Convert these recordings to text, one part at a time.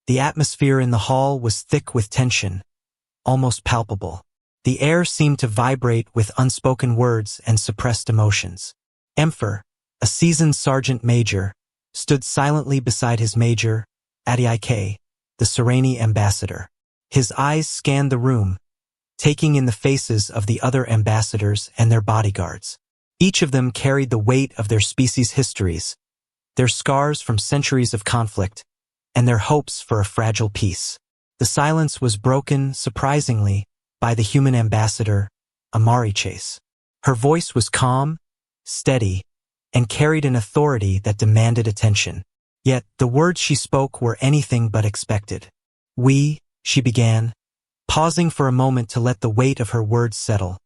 The atmosphere in the hall was thick with tension, almost palpable. The air seemed to vibrate with unspoken words and suppressed emotions. Emphur, a seasoned sergeant major, stood silently beside his major, Adik, the Sarainae ambassador. His eyes scanned the room, taking in the faces of the other ambassadors and their bodyguards. Each of them carried the weight of their species' histories, their scars from centuries of conflict, and their hopes for a fragile peace. The silence was broken, surprisingly, by the human ambassador, Amari Chase. Her voice was calm, steady, and carried an authority that demanded attention. Yet, the words she spoke were anything but expected. She began, pausing for a moment to let the weight of her words settle,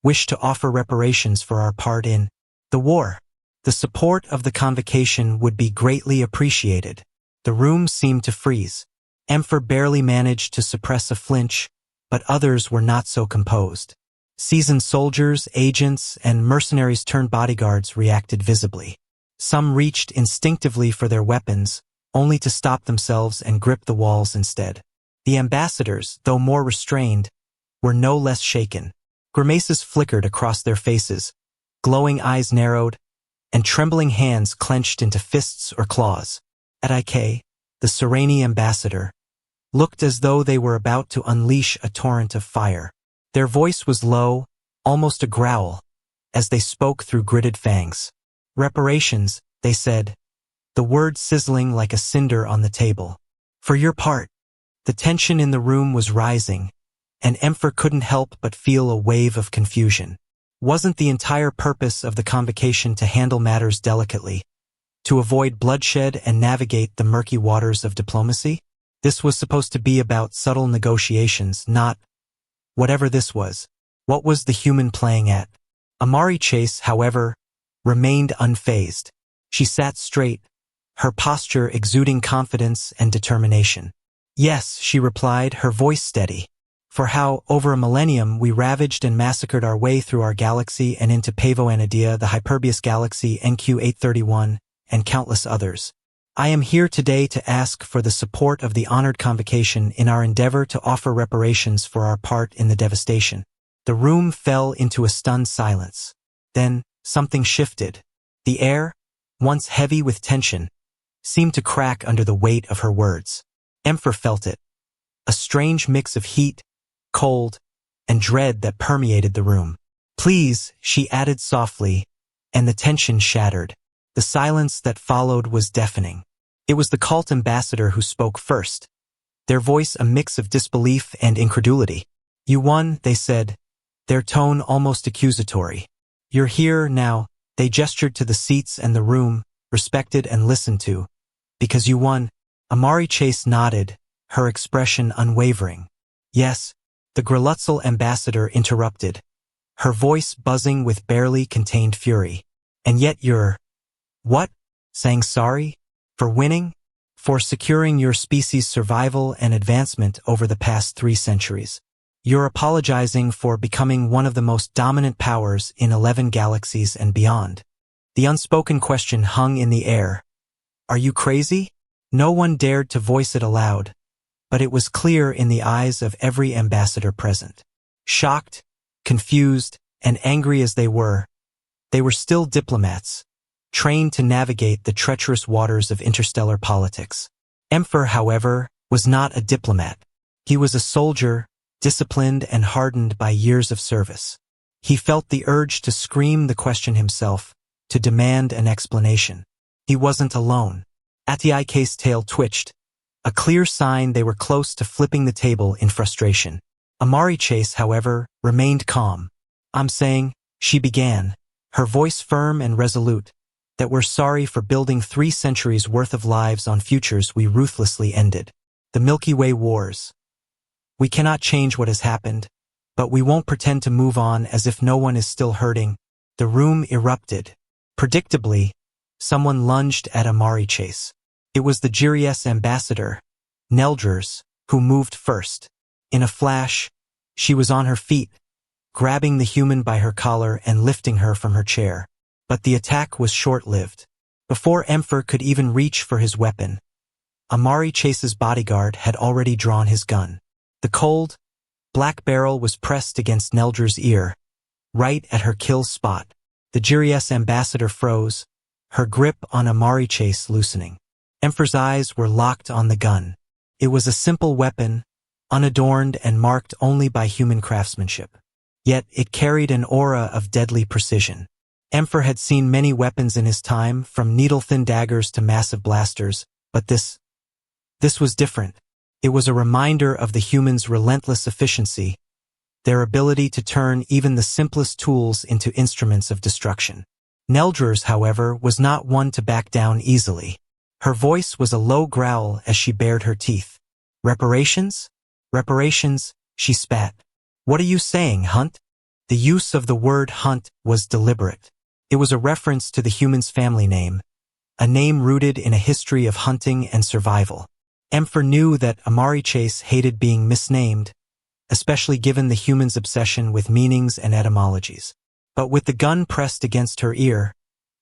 wish to offer reparations for our part in the war. The support of the convocation would be greatly appreciated. The room seemed to freeze. Emphur barely managed to suppress a flinch, but others were not so composed. Seasoned soldiers, agents, and mercenaries turned bodyguards reacted visibly. Some reached instinctively for their weapons, only to stop themselves and grip the walls instead. The ambassadors, though more restrained, were no less shaken. Grimaces flickered across their faces, glowing eyes narrowed, and trembling hands clenched into fists or claws. Adik, the Sarainae ambassador, looked as though they were about to unleash a torrent of fire. Their voice was low, almost a growl, as they spoke through gritted fangs. Reparations, they said, the word sizzling like a cinder on the table. For your part. The tension in the room was rising, and Emphur couldn't help but feel a wave of confusion. Wasn't the entire purpose of the convocation to handle matters delicately, to avoid bloodshed and navigate the murky waters of diplomacy? This was supposed to be about subtle negotiations, not whatever this was. What was the human playing at? Amari Chase, however, remained unfazed. She sat straight, her posture exuding confidence and determination. Yes, she replied, her voice steady. For how, over a millennium, we ravaged and massacred our way through our galaxy and into Pavo-Anadia, the Hyperbius galaxy, NQ-831, and countless others. I am here today to ask for the support of the honored convocation in our endeavor to offer reparations for our part in the devastation. The room fell into a stunned silence. Then, something shifted. The air, once heavy with tension, seemed to crack under the weight of her words. Emphur felt it. A strange mix of heat, cold, and dread that permeated the room. Please, she added softly, and the tension shattered. The silence that followed was deafening. It was the cult ambassador who spoke first, their voice a mix of disbelief and incredulity. You won, they said, their tone almost accusatory. You're here now, they gestured to the seats and the room, respected and listened to. Because you won. Amari Chase nodded, her expression unwavering. Yes, the Grelutzel ambassador interrupted, her voice buzzing with barely contained fury. And yet you're... What? Saying sorry? For winning? For securing your species' survival and advancement over the past 3 centuries. You're apologizing for becoming one of the most dominant powers in 11 galaxies and beyond. The unspoken question hung in the air. Are you crazy? No one dared to voice it aloud, but it was clear in the eyes of every ambassador present. Shocked, confused, and angry as they were still diplomats, trained to navigate the treacherous waters of interstellar politics. Emphur, however, was not a diplomat. He was a soldier, disciplined and hardened by years of service. He felt the urge to scream the question himself, to demand an explanation. He wasn't alone. Atik's tail twitched, a clear sign they were close to flipping the table in frustration. Amari Chase, however, remained calm. I'm saying, she began, her voice firm and resolute, that we're sorry for building 3 centuries worth of lives on futures we ruthlessly ended. The Milky Way wars. We cannot change what has happened, but we won't pretend to move on as if no one is still hurting. The room erupted. Predictably, someone lunged at Amari Chase. It was the Girius ambassador, Neldrers, who moved first. In a flash, she was on her feet, grabbing the human by her collar and lifting her from her chair. But the attack was short-lived. Before Emphur could even reach for his weapon, Amari Chase's bodyguard had already drawn his gun. The cold, black barrel was pressed against Neldr's ear, right at her kill spot. The Girius ambassador froze, her grip on Amari Chase loosening. Emphur's eyes were locked on the gun. It was a simple weapon, unadorned and marked only by human craftsmanship. Yet it carried an aura of deadly precision. Emphur had seen many weapons in his time, from needle-thin daggers to massive blasters, but this was different. It was a reminder of the humans' relentless efficiency, their ability to turn even the simplest tools into instruments of destruction. Neldr's, however, was not one to back down easily. Her voice was a low growl as she bared her teeth. Reparations? Reparations, she spat. What are you saying, Hunt? The use of the word Hunt was deliberate. It was a reference to the human's family name, a name rooted in a history of hunting and survival. Emphur knew that Amari Chase hated being misnamed, especially given the human's obsession with meanings and etymologies. But with the gun pressed against her ear,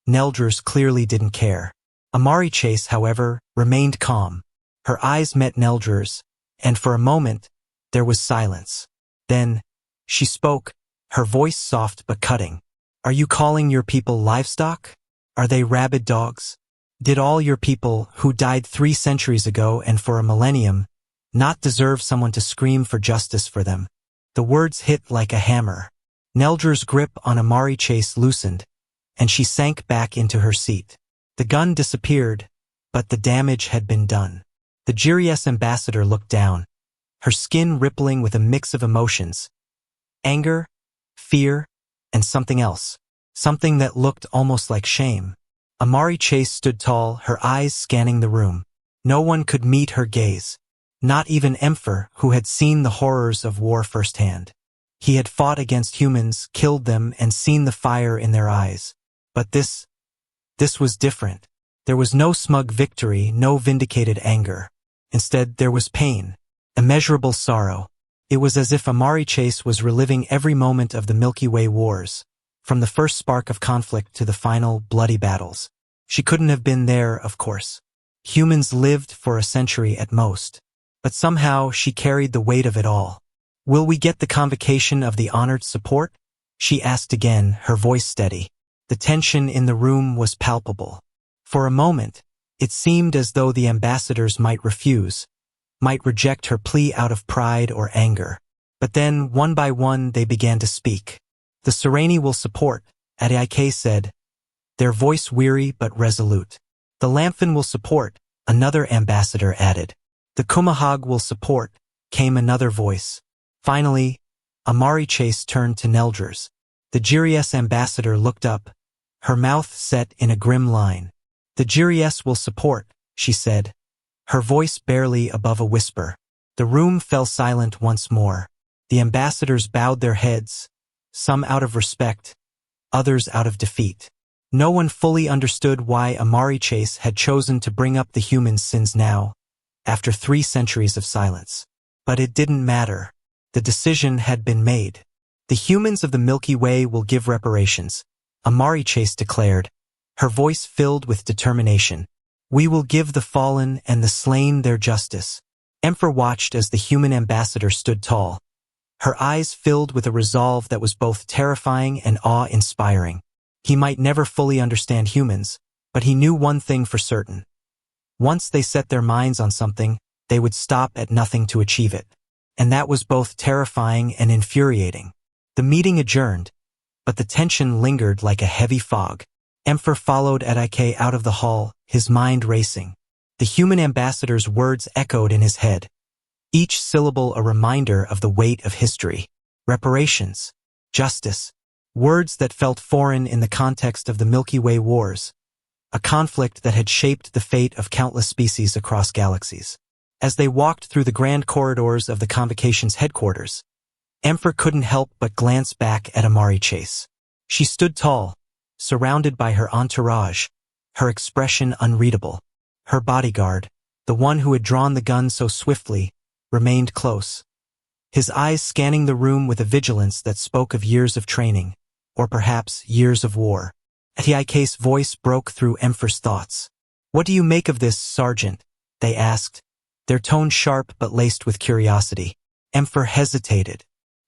Neldr's clearly didn't care. Amari Chase, however, remained calm. Her eyes met Neldr's, and for a moment, there was silence. Then, she spoke, her voice soft but cutting. Are you calling your people livestock? Are they rabid dogs? Did all your people, who died 3 centuries ago and for a millennium, not deserve someone to scream for justice for them? The words hit like a hammer. Neldr's grip on Amari Chase loosened, and she sank back into her seat. The gun disappeared, but the damage had been done. The Girius ambassador looked down, her skin rippling with a mix of emotions. Anger, fear, and something else. Something that looked almost like shame. Amari Chase stood tall, her eyes scanning the room. No one could meet her gaze. Not even Emphur, who had seen the horrors of war firsthand. He had fought against humans, killed them, and seen the fire in their eyes. But this was different. There was no smug victory, no vindicated anger. Instead, there was pain, immeasurable sorrow. It was as if Amari Chase was reliving every moment of the Milky Way wars, from the first spark of conflict to the final, bloody battles. She couldn't have been there, of course. Humans lived for a century at most. But somehow she carried the weight of it all. Will we get the convocation of the honored support? She asked again, her voice steady. The tension in the room was palpable. For a moment, it seemed as though the ambassadors might refuse, might reject her plea out of pride or anger. But then, one by one, they began to speak. The Sarainae will support, Adaike said, their voice weary but resolute. The Lamphun will support, another ambassador added. The Kumahag will support, came another voice. Finally, Amari Chase turned to Neldr's. The Girius ambassador looked up, her mouth set in a grim line. The Girius will support, she said, her voice barely above a whisper. The room fell silent once more. The ambassadors bowed their heads, some out of respect, others out of defeat. No one fully understood why Amari Chase had chosen to bring up the humans' sins now, after 3 centuries of silence. But it didn't matter. The decision had been made. The humans of the Milky Way will give reparations, Amari Chase declared, her voice filled with determination. We will give the fallen and the slain their justice. Emphur watched as the human ambassador stood tall, her eyes filled with a resolve that was both terrifying and awe-inspiring. He might never fully understand humans, but he knew one thing for certain. Once they set their minds on something, they would stop at nothing to achieve it. And that was both terrifying and infuriating. The meeting adjourned, but the tension lingered like a heavy fog. Emphur followed Adaike out of the hall, his mind racing. The human ambassador's words echoed in his head, each syllable a reminder of the weight of history. Reparations, justice, words that felt foreign in the context of the Milky Way wars, a conflict that had shaped the fate of countless species across galaxies. As they walked through the grand corridors of the convocation's headquarters, Emphur couldn't help but glance back at Amari Chase. She stood tall, surrounded by her entourage, her expression unreadable. Her bodyguard, the one who had drawn the gun so swiftly, remained close, his eyes scanning the room with a vigilance that spoke of years of training, or perhaps years of war. Adaike's voice broke through Emphur's thoughts. What do you make of this, Sergeant? they asked, their tone sharp but laced with curiosity. Emphur hesitated.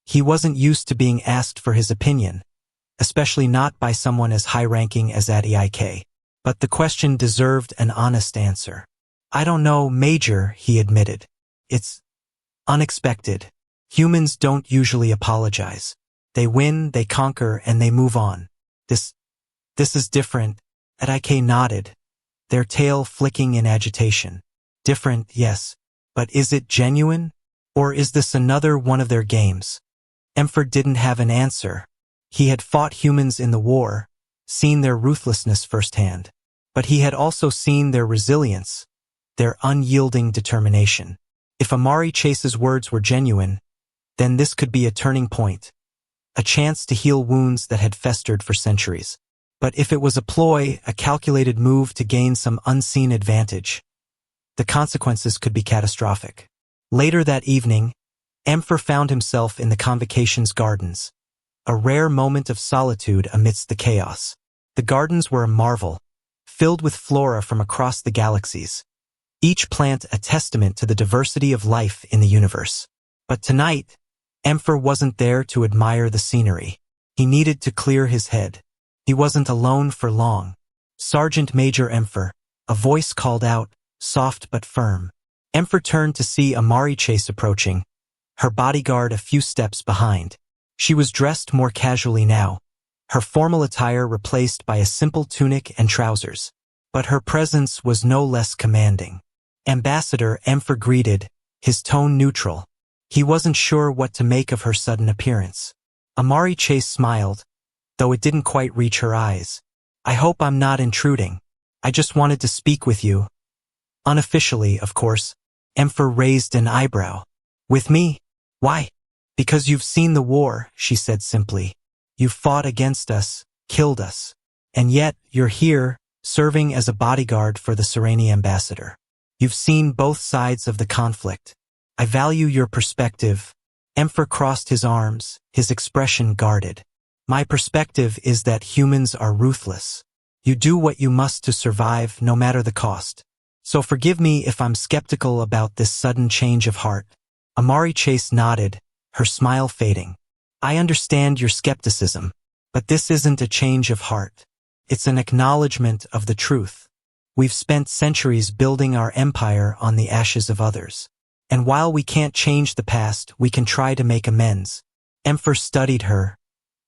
He wasn't used to being asked for his opinion, especially not by someone as high-ranking as Adik. But the question deserved an honest answer. I don't know, Major, he admitted. It's unexpected. Humans don't usually apologize. They win, they conquer, and they move on. This is different. Adik nodded, their tail flicking in agitation. Different, yes. But is it genuine? Or is this another one of their games? Emphur didn't have an answer. He had fought humans in the war, seen their ruthlessness firsthand. But he had also seen their resilience, their unyielding determination. If Amari Chase's words were genuine, then this could be a turning point, a chance to heal wounds that had festered for centuries. But if it was a ploy, a calculated move to gain some unseen advantage, the consequences could be catastrophic. Later that evening, Emphur found himself in the Convocation's gardens, a rare moment of solitude amidst the chaos. The gardens were a marvel, filled with flora from across the galaxies, each plant a testament to the diversity of life in the universe. But tonight, Emphur wasn't there to admire the scenery. He needed to clear his head. He wasn't alone for long. Sergeant Major Emphur, a voice called out, soft but firm. Emphur turned to see Amari Chase approaching, her bodyguard a few steps behind. She was dressed more casually now, her formal attire replaced by a simple tunic and trousers. But her presence was no less commanding. Ambassador, Emphur greeted, his tone neutral. He wasn't sure what to make of her sudden appearance. Amari Chase smiled, though it didn't quite reach her eyes. I hope I'm not intruding. I just wanted to speak with you. Unofficially, of course. Emphur raised an eyebrow. With me? Why? Because you've seen the war, she said simply. You've fought against us, killed us. And yet, you're here, serving as a bodyguard for the Sarainae ambassador. You've seen both sides of the conflict. I value your perspective. Emphur crossed his arms, his expression guarded. My perspective is that humans are ruthless. You do what you must to survive, no matter the cost. So forgive me if I'm skeptical about this sudden change of heart. Amari Chase nodded, her smile fading. I understand your skepticism, but this isn't a change of heart. It's an acknowledgement of the truth. We've spent centuries building our empire on the ashes of others. And while we can't change the past, we can try to make amends. Emphur studied her,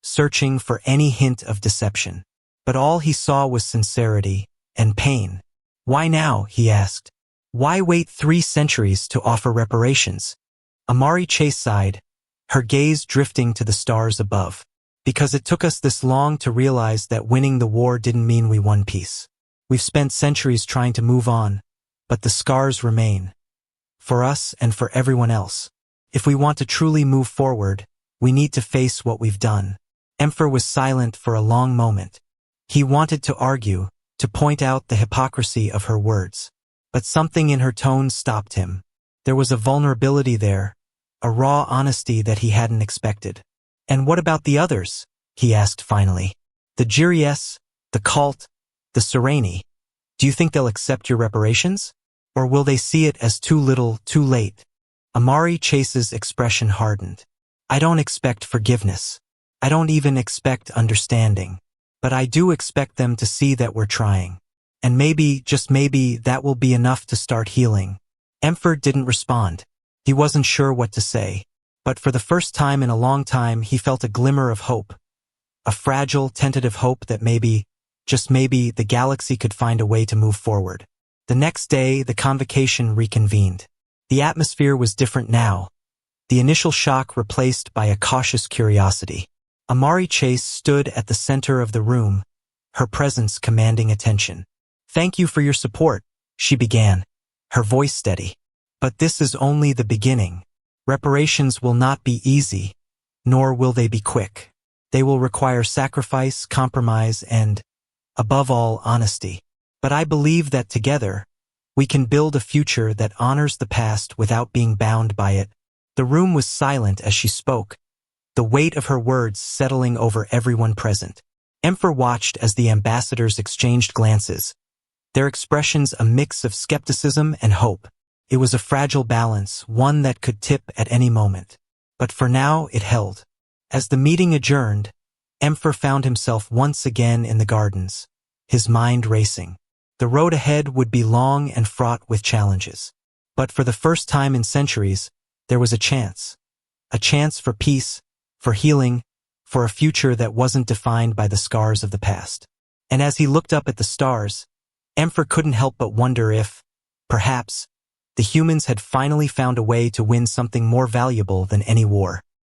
searching for any hint of deception. But all he saw was sincerity and pain. Why now, he asked. Why wait 3 centuries to offer reparations? Amari Chase sighed, her gaze drifting to the stars above. Because it took us this long to realize that winning the war didn't mean we won peace. We've spent centuries trying to move on, but the scars remain. For us and for everyone else. If we want to truly move forward, we need to face what we've done. Emphur was silent for a long moment. He wanted to argue, to point out the hypocrisy of her words. But something in her tone stopped him. There was a vulnerability there, a raw honesty that he hadn't expected. And what about the others? He asked finally. The Jiries, the cult, the Sarainae. Do you think they'll accept your reparations? Or will they see it as too little, too late? Amari Chase's expression hardened. I don't expect forgiveness. I don't even expect understanding. But I do expect them to see that we're trying. And maybe, just maybe, that will be enough to start healing. Emphur didn't respond. He wasn't sure what to say. But for the first time in a long time, he felt a glimmer of hope. A fragile, tentative hope that maybe, just maybe, the galaxy could find a way to move forward. The next day, the convocation reconvened. The atmosphere was different now. The initial shock replaced by a cautious curiosity. Amari Chase stood at the center of the room, her presence commanding attention. Thank you for your support, she began, her voice steady. But this is only the beginning. Reparations will not be easy, nor will they be quick. They will require sacrifice, compromise, and, above all, honesty. But I believe that together, we can build a future that honors the past without being bound by it. The room was silent as she spoke, the weight of her words settling over everyone present. Emphur watched as the ambassadors exchanged glances, their expressions a mix of skepticism and hope. It was a fragile balance, one that could tip at any moment. But for now, it held. As the meeting adjourned, Emphur found himself once again in the gardens, his mind racing. The road ahead would be long and fraught with challenges. But for the first time in centuries, there was a chance. A chance for peace, for healing, for a future that wasn't defined by the scars of the past. And as he looked up at the stars, Emphur couldn't help but wonder if, perhaps, the humans had finally found a way to win something more valuable than any war.